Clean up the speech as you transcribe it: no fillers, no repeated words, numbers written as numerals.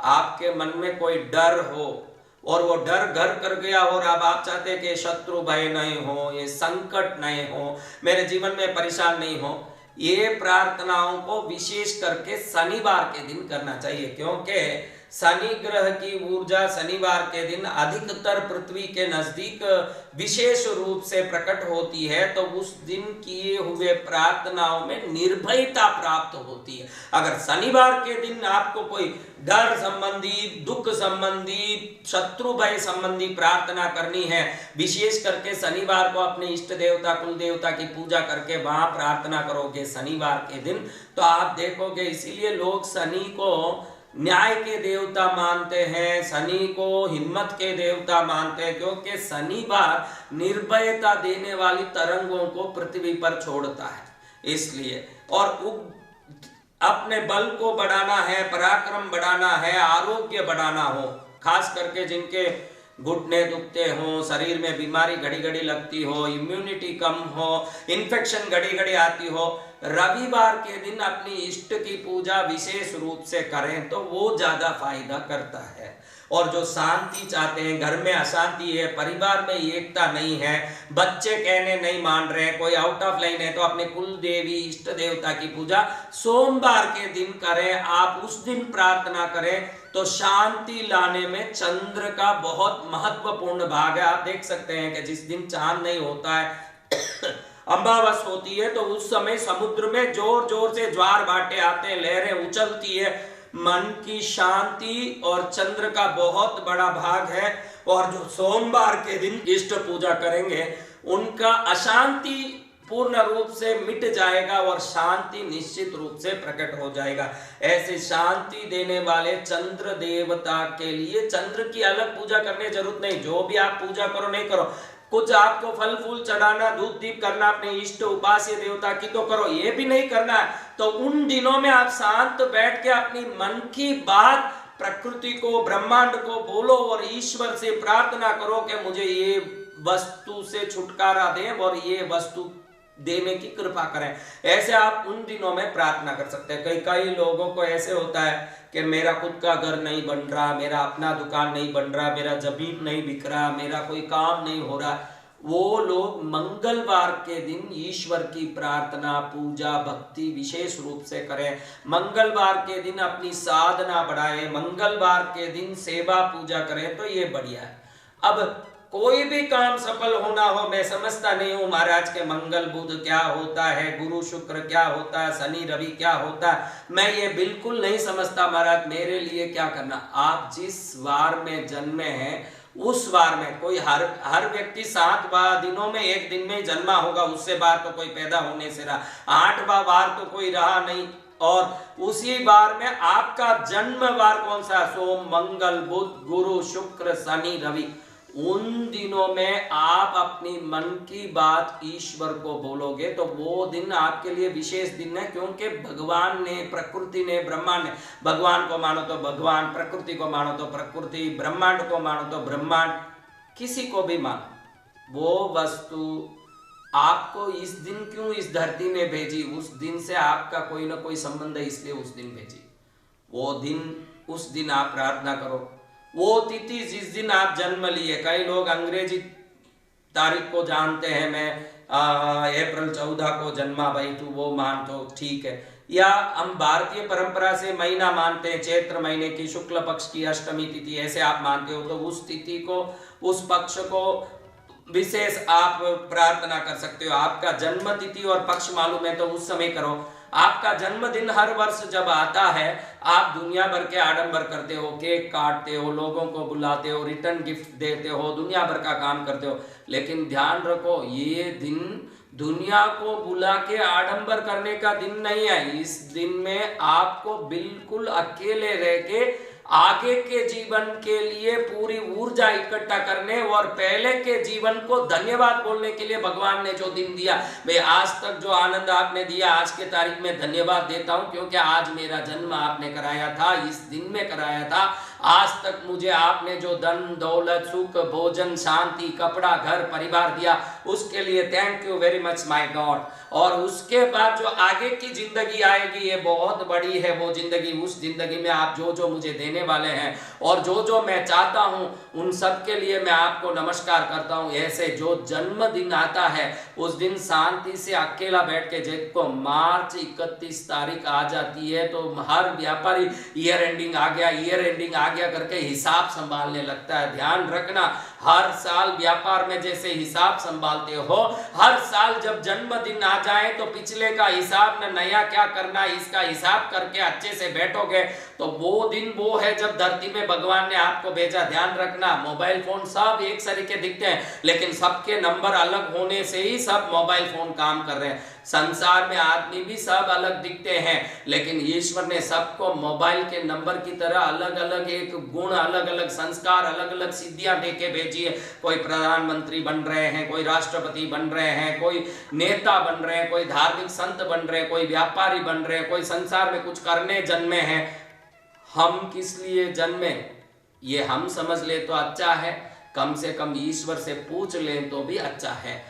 आपके मन में कोई डर हो और वो डर घर कर गया और अब आप चाहते हैं कि शत्रु भय नहीं हो, ये संकट नहीं हो, मेरे जीवन में परेशान नहीं हो, ये प्रार्थनाओं को विशेष करके शनिवार के दिन करना चाहिए। क्योंकि शनि ग्रह की ऊर्जा शनिवार के दिन अधिकतर पृथ्वी के नजदीक विशेष रूप से प्रकट होती है, तो उस दिन किए हुए प्रार्थनाओं में निर्भयता प्राप्त होती है। अगर शनिवार के दिन आपको कोई डर संबंधी, दुख संबंधी, शत्रु भय संबंधी प्रार्थना करनी है, विशेष करके शनिवार को अपने इष्ट देवता कुल देवता की पूजा करके वहां प्रार्थना करोगे शनिवार के दिन, तो आप देखोगे, इसीलिए लोग शनि को न्याय के देवता मानते हैं, शनि को हिम्मत के देवता मानते हैं, क्योंकि शनिवार निर्भयता देने वाली तरंगों को पृथ्वी पर छोड़ता है। इसलिए और अपने बल को बढ़ाना है, पराक्रम बढ़ाना है, आरोग्य बढ़ाना हो, खास करके जिनके घुटने दुखते हो, शरीर में बीमारी घड़ी घड़ी लगती हो, इम्यूनिटी कम हो, इन्फेक्शन घड़ी घड़ी आती हो, रविवार के दिन अपनी इष्ट की पूजा विशेष रूप से करें तो वो ज्यादा फायदा करता है। और जो शांति चाहते हैं, घर में अशांति है, परिवार में एकता नहीं है, बच्चे कहने नहीं मान रहे हैं, कोई आउट ऑफ लाइन है, तो अपने कुल देवी इष्ट देवता की पूजा सोमवार के दिन करें। आप उस दिन प्रार्थना करें तो शांति लाने में चंद्र का बहुत महत्वपूर्ण भाग है। आप देख सकते हैं कि जिस दिन चांद नहीं होता है अमावस होती है, तो उस समय समुद्र में जोर जोर से ज्वार भाटे आते हैं, लहरें उछलती है, मन की शांति और चंद्र का बहुत बड़ा भाग है। और जो सोमवार के दिन इष्ट पूजा करेंगे उनका अशांति पूर्ण रूप से मिट जाएगा और शांति निश्चित रूप से प्रकट हो जाएगा। ऐसे शांति देने वाले चंद्र देवता के लिए चंद्र की अलग पूजा करने की जरूरत नहीं, जो भी आप पूजा करो नहीं करो, कुछ आपको फल फूल चढ़ाना, धूप दीप करना अपने इष्ट उपास्य देवता की तो करो, ये भी नहीं करना है तो उन दिनों में आप शांत बैठ के अपनी मन की बात प्रकृति को, ब्रह्मांड को बोलो और ईश्वर से प्रार्थना करो कि मुझे ये वस्तु से छुटकारा दें और ये वस्तु देने की कृपा करें। ऐसे आप उन दिनों में प्रार्थना कर सकते हैं। कई लोगों को ऐसे होता है कि मेरा खुद का घर नहीं बन रहा, मेरा अपना दुकान नहीं बन रहा, मेरा जमीन नहीं बिक रहा, मेरा कोई काम नहीं हो रहा, वो लोग मंगलवार के दिन ईश्वर की प्रार्थना, पूजा, भक्ति विशेष रूप से करें। मंगलवार के दिन अपनी साधना बढ़ाएं, मंगलवार के दिन सेवा पूजा करें, तो ये बढ़िया है। अब कोई भी काम सफल होना हो, मैं समझता नहीं हूं महाराज के मंगल बुध क्या होता है, गुरु शुक्र क्या होता है, शनि रवि क्या होता है, मैं ये बिल्कुल नहीं समझता महाराज। मेरे लिए क्या करना, आप जिस वार में जन्मे हैं उस वार में, कोई हर व्यक्ति 7 दिनों में एक दिन में जन्मा होगा, उससे बार तो कोई पैदा होने से रहा, 8वां वार तो कोई रहा नहीं, और उसी बार में आपका जन्म वार कौन सा, सोम मंगल बुध गुरु शुक्र शनि रवि, उन दिनों में आप अपनी मन की बात ईश्वर को बोलोगे तो वो दिन आपके लिए विशेष दिन है। क्योंकि भगवान ने, प्रकृति ने, ब्रह्मांड ने, भगवान को मानो तो भगवान, प्रकृति को मानो तो प्रकृति, ब्रह्मांड को मानो तो ब्रह्मांड, किसी को भी मानो, वो वस्तु आपको इस दिन क्यों इस धरती में भेजी, उस दिन से आपका कोई ना कोई संबंध है, इसलिए उस दिन भेजी। वो दिन, उस दिन आप प्रार्थना करो। वो तिथि जिस दिन आप जन्म लिए, कई लोग अंग्रेजी तारीख को जानते हैं, मैं अप्रैल 14 को जन्मा, भाई तू वो मान तो ठीक है, या हम भारतीय परंपरा से महीना मानते हैं, चैत्र महीने की शुक्ल पक्ष की अष्टमी तिथि, ऐसे आप मानते हो, तो उस तिथि को, उस पक्ष को विशेष आप प्रार्थना कर सकते हो। आपका जन्म तिथि और पक्ष मालूम है तो उस समय करो। आपका जन्मदिन हर वर्ष जब आता है, आप दुनिया भर के आडंबर करते हो, केक काटते हो, लोगों को बुलाते हो, रिटर्न गिफ्ट देते हो, दुनिया भर का काम करते हो, लेकिन ध्यान रखो ये दिन दुनिया को बुला के आडंबर करने का दिन नहीं है। इस दिन में आपको बिल्कुल अकेले रह के आगे के जीवन के लिए पूरी ऊर्जा इकट्ठा करने और पहले के जीवन को धन्यवाद बोलने के लिए भगवान ने जो दिन दिया, भाई आज तक जो आनंद आपने दिया, आज के तारीख में धन्यवाद देता हूं, क्योंकि आज मेरा जन्म आपने कराया था, इस दिन में कराया था, आज तक मुझे आपने जो धन दौलत सुख भोजन शांति कपड़ा घर परिवार दिया, उसके लिए thank you very much my God. और उसके बाद जो आगे की जिंदगी आएगी ये बहुत बड़ी है वो जिंदगी, उस जिंदगी में आप जो जो मुझे देने वाले हैं और जो जो मैं चाहता हूं उन सब के लिए मैं आपको नमस्कार करता हूं। ऐसे जो जन्मदिन आता है उस दिन शांति से अकेला बैठ के, जिसको मार्च 31 तारीख आ जाती है तो हर व्यापारी ईयर एंडिंग आ गया करके हिसाब संभालने लगता है। ध्यान रखना, हर साल व्यापार में जैसे हिसाब संभालते हो, हर साल जब जन्मदिन आ जाए तो पिछले का हिसाब न नया क्या करना इसका हिसाब करके अच्छे से बैठोगे तो वो दिन वो है जब धरती में भगवान ने आपको भेजा। ध्यान रखना, मोबाइल फोन सब एक सरीके दिखते हैं लेकिन सबके नंबर अलग होने से ही सब मोबाइल फोन काम कर रहे हैं। संसार में आदमी भी सब अलग दिखते हैं लेकिन ईश्वर ने सबको मोबाइल के नंबर की तरह अलग अलग एक गुण, अलग अलग संस्कार, अलग अलग सिद्धियां देके भेजी है। कोई प्रधानमंत्री बन रहे हैं, कोई राष्ट्रपति बन रहे हैं, कोई नेता बन रहे हैं, कोई धार्मिक संत बन रहे हैं, कोई व्यापारी बन रहे हैं, कोई संसार में कुछ करने जन्मे हैं। हम किस लिए जन्मे ये हम समझ ले तो अच्छा है, कम से कम ईश्वर से पूछ लें तो भी अच्छा है।